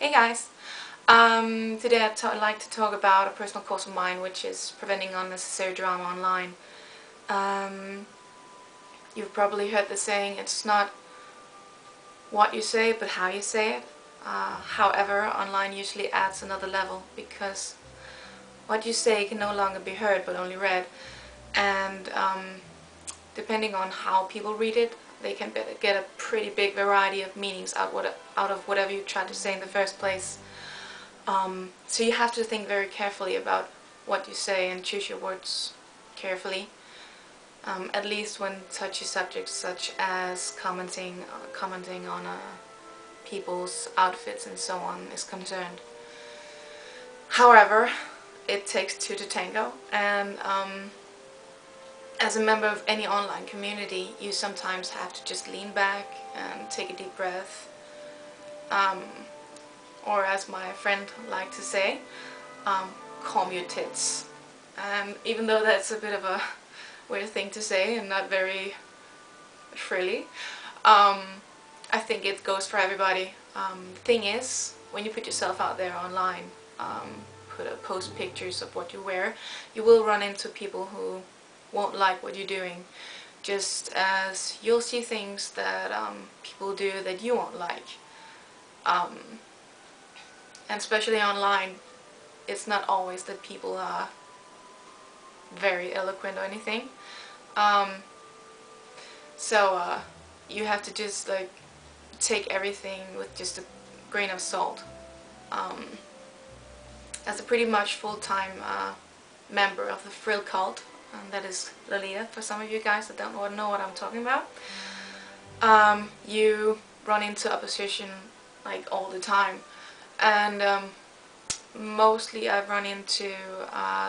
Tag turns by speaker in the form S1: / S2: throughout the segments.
S1: Hey guys! Today I'd like to talk about a personal course of mine, which is preventing unnecessary drama online. You've probably heard the saying, it's not what you say but how you say it. However, online usually adds another level because what you say can no longer be heard but only read, and depending on how people read it, they can get a pretty big variety of meanings out of whatever you tried to say in the first place. So you have to think very carefully about what you say and choose your words carefully, at least when touchy subjects such as commenting on people's outfits and so on is concerned. However, it takes two to tango, and as a member of any online community, you sometimes have to just lean back and take a deep breath, or as my friend liked to say, calm your tits. And even though that's a bit of a weird thing to say and not very frilly, I think it goes for everybody. The thing is, when you put yourself out there online, post pictures of what you wear, you will run into people who won't like what you're doing, just as you'll see things that people do that you won't like. And especially online, it's not always that people are very eloquent or anything. So you have to just take everything with just a grain of salt. As a pretty much full-time member of the frill cult, that is Lolita for some of you guys that don't know what I'm talking about, you run into opposition all the time, and mostly I've run into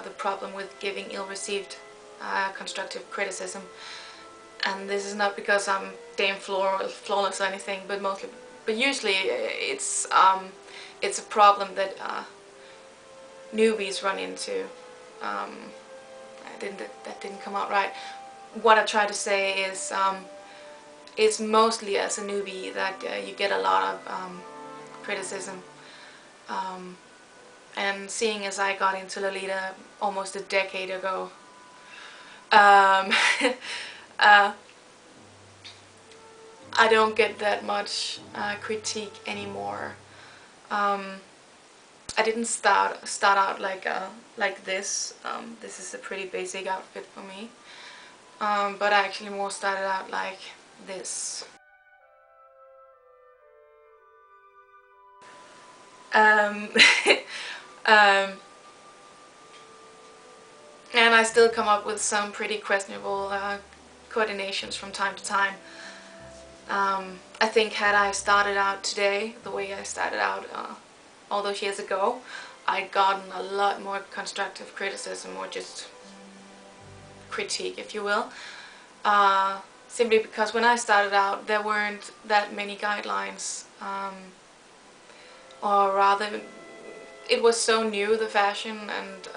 S1: the problem with giving ill-received constructive criticism. And this is not because I'm damn flawless or anything, but usually it's a problem that newbies run into. That didn't come out right. What I try to say is it's mostly as a newbie that you get a lot of criticism. And seeing as I got into Lolita almost a decade ago, I don't get that much critique anymore. I didn't start out like this. This is a pretty basic outfit for me, but I actually more started out like this. And I still come up with some pretty questionable coordinations from time to time. I think had I started out today the way I started out all those years ago, I'd gotten a lot more constructive criticism, or just critique, if you will. Simply because when I started out, there weren't that many guidelines, or rather, it was so new, the fashion, and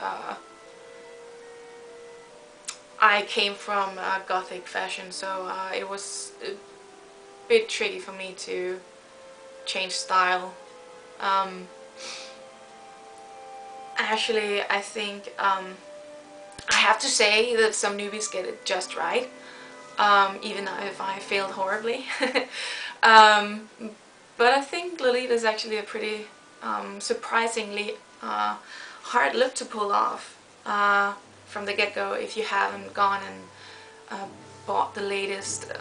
S1: I came from gothic fashion, so it was a bit tricky for me to change style. Actually, I think I have to say that some newbies get it just right, even if I failed horribly. But I think Lolita is actually a pretty surprisingly hard look to pull off from the get-go if you haven't gone and bought the latest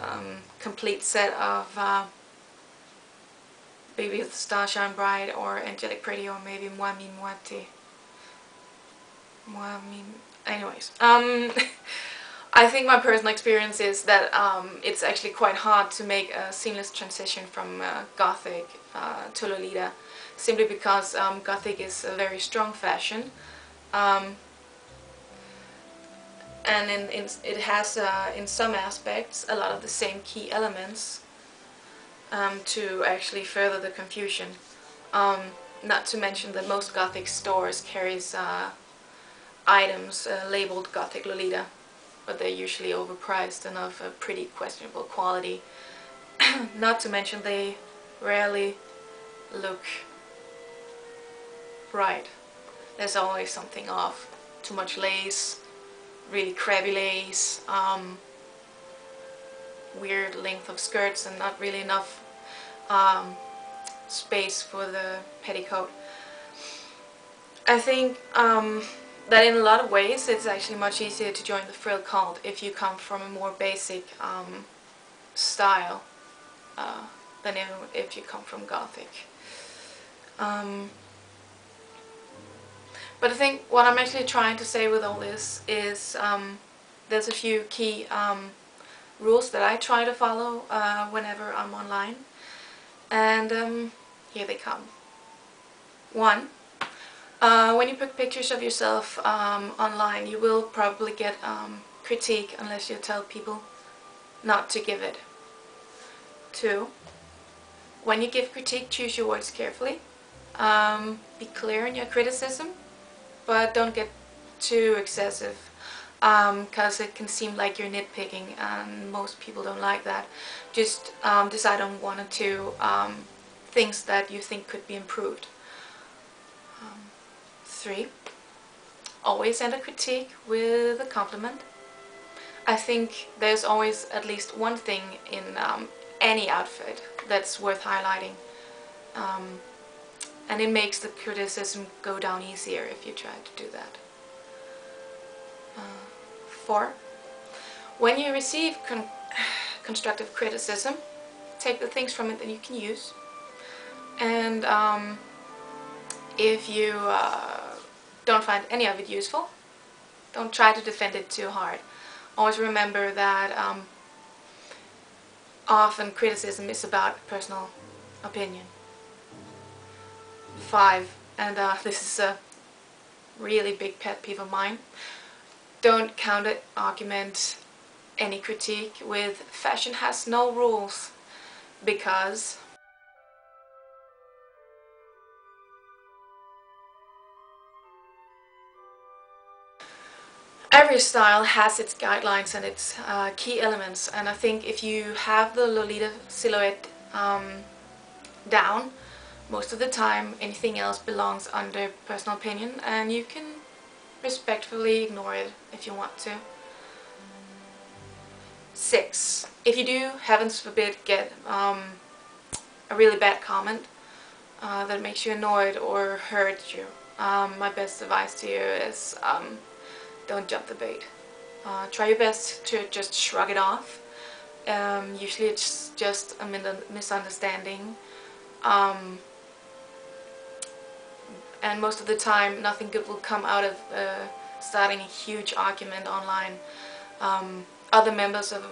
S1: complete set of Baby of the Starshine Bride, or Angelic Pretty, or maybe Moi Mi Moite. Anyways, I think my personal experience is that it's actually quite hard to make a seamless transition from Gothic to Lolita, simply because Gothic is a very strong fashion, and it has in some aspects a lot of the same key elements to actually further the confusion. Not to mention that most Gothic stores carries items labeled Gothic Lolita, but they're usually overpriced and of a pretty questionable quality. Not to mention they rarely look right. There's always something off. Too much lace, really crabby lace, weird length of skirts, and not really enough space for the petticoat. I think that in a lot of ways it's actually much easier to join the frill cult if you come from a more basic style than if you come from Gothic. But I think what I'm actually trying to say with all this is there's a few key rules that I try to follow whenever I'm online, and here they come. 1. When you put pictures of yourself online, you will probably get critique unless you tell people not to give it. 2. When you give critique, choose your words carefully. Be clear in your criticism, but don't get too excessive, because it can seem like you're nitpicking, and most people don't like that. Just decide on 1 or 2 things that you think could be improved. 3. Always end a critique with a compliment. I think there's always at least one thing in any outfit that's worth highlighting, and it makes the criticism go down easier if you try to do that. 4. When you receive constructive criticism, take the things from it that you can use, and if you don't find any of it useful, don't try to defend it too hard. Always remember that often criticism is about personal opinion. 5, and this is a really big pet peeve of mine, don't counter-argument any critique with "fashion has no rules," because every style has its guidelines and its key elements, and I think if you have the Lolita silhouette down, most of the time anything else belongs under personal opinion, and you can respectfully ignore it if you want to. 6. If you do, heavens forbid, get a really bad comment that makes you annoyed or hurt you, my best advice to you is don't jump the bait. Try your best to just shrug it off. Usually it's just a misunderstanding, and most of the time nothing good will come out of starting a huge argument online. Other members of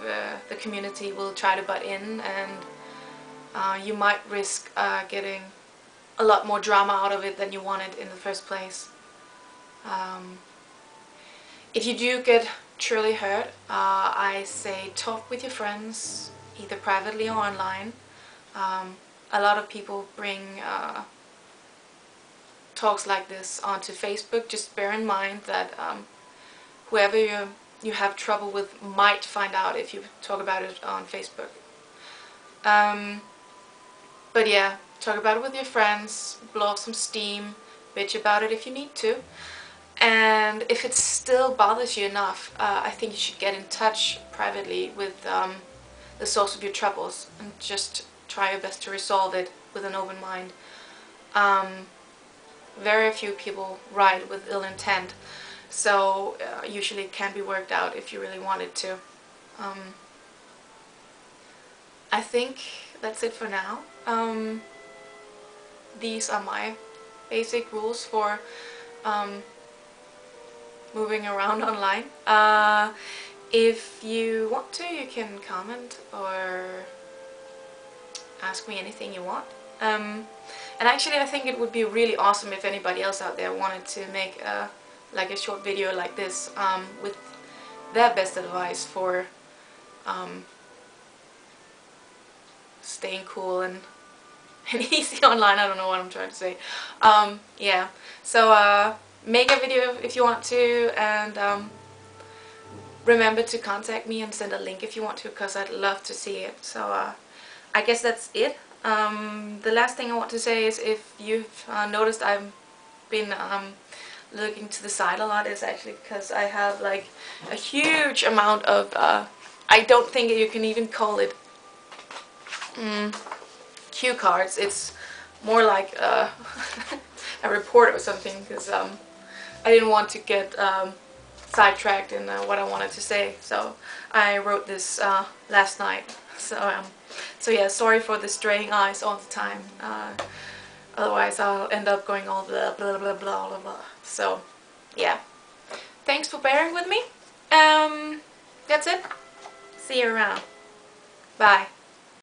S1: the community will try to butt in, and you might risk getting a lot more drama out of it than you wanted in the first place. If you do get truly hurt, I say talk with your friends, either privately or online. A lot of people bring talks like this onto Facebook. Just bear in mind that whoever you have trouble with might find out if you talk about it on Facebook. But yeah, talk about it with your friends, blow off some steam, bitch about it if you need to. And if it still bothers you enough, I think you should get in touch privately with the source of your troubles and just try your best to resolve it with an open mind. Very few people write with ill intent, so usually it can be worked out if you really wanted to. I think that's it for now. These are my basic rules for moving around online. If you want to, you can comment or ask me anything you want. And actually I think it would be really awesome if anybody else out there wanted to make like a short video like this with their best advice for staying cool and easy online. I don't know what I'm trying to say. Yeah, so make a video if you want to, and remember to contact me and send a link if you want to, because I'd love to see it. So I guess that's it. The last thing I want to say is, if you've noticed I'm been looking to the side a lot is actually because I have like a huge amount of I don't think you can even call it cue cards. It's more like a report or something, because I didn't want to get sidetracked in what I wanted to say, so I wrote this last night. So yeah, sorry for the straying eyes all the time. Otherwise I'll end up going all blah blah blah blah blah blah. So yeah, thanks for bearing with me. That's it. See you around. Bye.